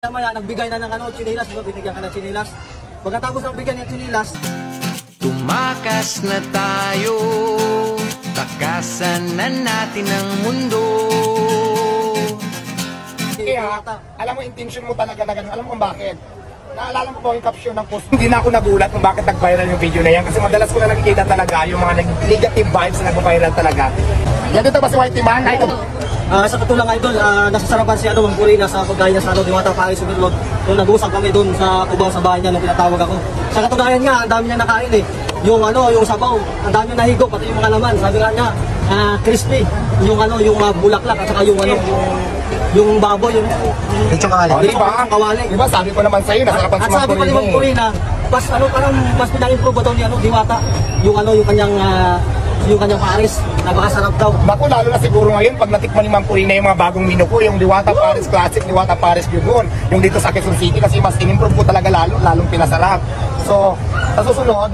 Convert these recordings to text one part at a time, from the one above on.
Maya, nagbigay na ng chinilas, diba? Binigyan ka ng chinilas. Pagkatapos ng bigyan ng chinilas, tumakas na tayo, takasan na natin ang mundo. Kaya, alam mo, intention mo talaga na gano'n. Alam mo kung bakit? Naalala mo po yung caption ng post. Hindi na ako nagulat kung bakit nag-viral yung video na yan. Kasi madalas ko na nakikita talaga yung mga negative vibes na nag-viral talaga. Yan dito ba si Whitey Man? sa katulang idol, nasasarapan si Mang Purina sa pagkain niya sa Diwata Paris Superlord. Nung nag-usap kami doon sa Cubao sa bahay niya nung pinatawag ako. Sa katunayan nga, ang dami niya nakain eh. Yung sabaw, ang dami niya nahigo, pati yung mga laman. Sabi nga niya, crispy. Yung bulaklak at saka yung baboy, yung kawali. Diba sabi ko naman sa'yo, nasarapan si Mang Purina. At sabi pa ni Mang Purina, parang mas pina-improve ba daw ni Diwata yung kanyang Paris, napakasarap daw. Naku, lalo na siguro ngayon pag natikman ni Mang Purina yung mga bagong menu ko, yung Diwata Paris Classic, Diwata Paris Yun, yung dito sa Quezon City, kasi mas in-improve ko talaga lalong pinasarap. So, sa susunod,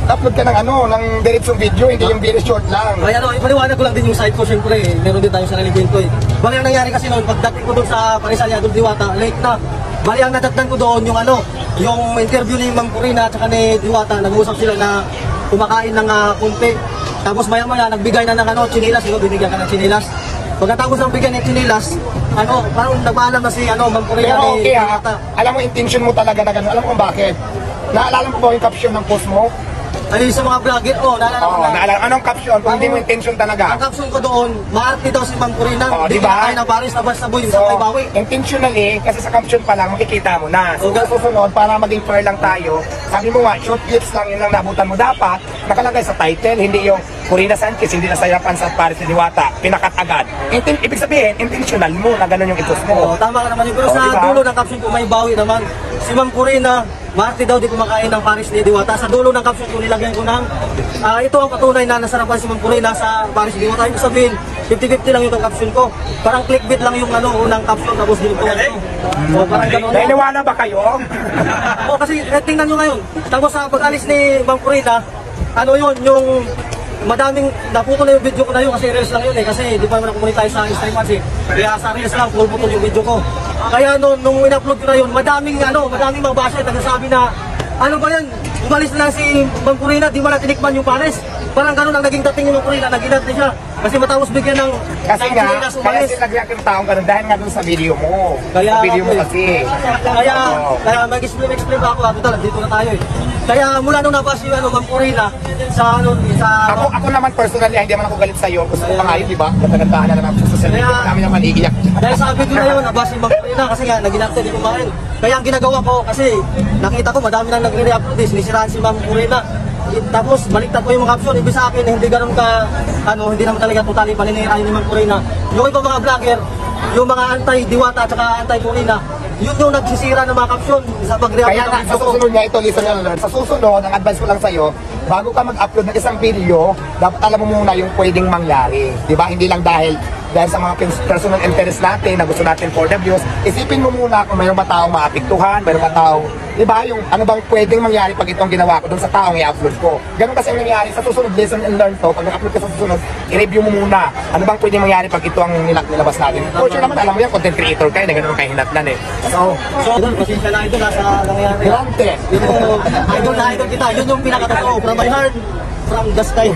upload ka ng diretsong video, hindi yung very short lang. Kaya ipaliwanag ko lang din yung side ko, syempre, meron din tayong sarili kwento eh. Bali ang nangyari kasi noon, pagdating ko doon sa Parisalia, doon Diwata, late na. Bali ang natatnan ko doon yung interview ni Mang Purina at saka ni Diwata, nag-uusap sila na kumakain ng kunti. Tapos maya-maya, nagbigay na ng chinilas, binigyan ka ng chinilas. Pagkatapos ng bigyan ng chinilas, parang nagpaalam na si Mang Purina ni Diwata. Alam mo, intention mo talaga na gano'n. Alam mo kung bakit? Naalala mo ba yung caption ng post mo? Ay, sa mga vlogger, naalala ko na. Naalala. Anong caption? Kung hindi mo intention talaga. Ang caption ko doon, maarte daw si Mang Purina. Diba? Kain ng Paris, nabas-saboy, sa may bawi. Intentionally, kasi sa caption pa lang, makikita mo na. So, susunod, para maging fair lang tayo, sabi mo nga, short clips lang, yun lang nabutan mo. Dapat, nakalagay sa title, hindi yung Purina Sanchez, hindi nasarapan sa Paris ni Diwata, pinakat agad. Ibig sabihin, intentional mo na gano'n yung itos mo. Tama ka naman yun. Pero sa dulo ng caption ko, may bawi naman. Si Mang Purina, maarte daw di kumakain ng Paris ni Diwata. Sa dulo ng caption ko, nilagyan ko ng ito ang patunay na nasarapan si Mang Purina sa Paris ni Diwata. Ibig sabihin, 50-50 lang yung caption ko. Parang clickbait lang yung unang caption, tapos ginagawa ko. So, parang gano'n. Nainiwala ba kayo? Kasi tingnan nyo ngayon. Tapos sa pag-alis ni Mang Purina, yung madaming, naputo na yung video ko na yun kasi reels lang yun eh. Kasi di pa naman ako monetize sa Instagram eh. Kaya sa reels lang, full button yung video ko. Kaya nung in-upload ko na yun, madaming mga basher nagsasabi na, ano ba yan? Umalis na lang si Mang Purina, di mo na tinikman yung Paris. Parang gano'n ang naging dating yung Mang Purina, naginat na siya. Kasi matapos bigyan ng kasi nag-react yung taong gano'n dahil nga doon sa video mo. Kaya, sa video mo kasi. Kaya mag-explain pa ako, dito na tayo eh. Kaya mula nung nabasa yung Mang Purina sa Ako naman personally, hindi naman ako galit sa iyo. Gusto ko pa nga yun, di ba? Magkagandahan na naman sa social media. Namin naman iiyak. Dahil sa video na yun, nabasa yung Mang Purina kasi nga naginakta di kumain. Kaya ang ginagawa ko kasi nakita ko madami nang nagre-react din, sinisiraan si Mang Purina. Tapos baliktad ko yung mga caption, ibig sa akin hindi ganoon ka hindi naman talaga totally paninira ni Mang Purina. Yung iba mga vlogger, yung mga anti-Diwata at saka anti-Purina, yun yung nagsisira ng mga caption sa pag-react. Kaya nga, sa susunod niya ito, listen and learn. Sa susunod, ang advice ko lang sa'yo, bago ka mag-upload ng isang video, dapat alam mo muna yung pwedeng mangyari. Diba? Hindi lang dahil sa mga personal interest natin na gusto natin for the views, isipin mo muna kung mayroon ba taong maapektuhan, mayroon ba taong, diba, yung ano bang pwedeng mangyari pag itong ginawa ko dun sa taong i-upload ko. Ganun kasi ang nangyari sa susunod, listen and learn to, pag nag-upload ka sa susunod, i-review mo muna, ano bang pwedeng mangyari pag ito ang nilabas natin. For sure naman, alam mo yan, content creator kayo, na ganun ang kahinatnan eh. So, pasensya na ito nasa nangyayari. Grante. Idol na idol kita, yun yung pinakatotoo, from my heart, from the sky.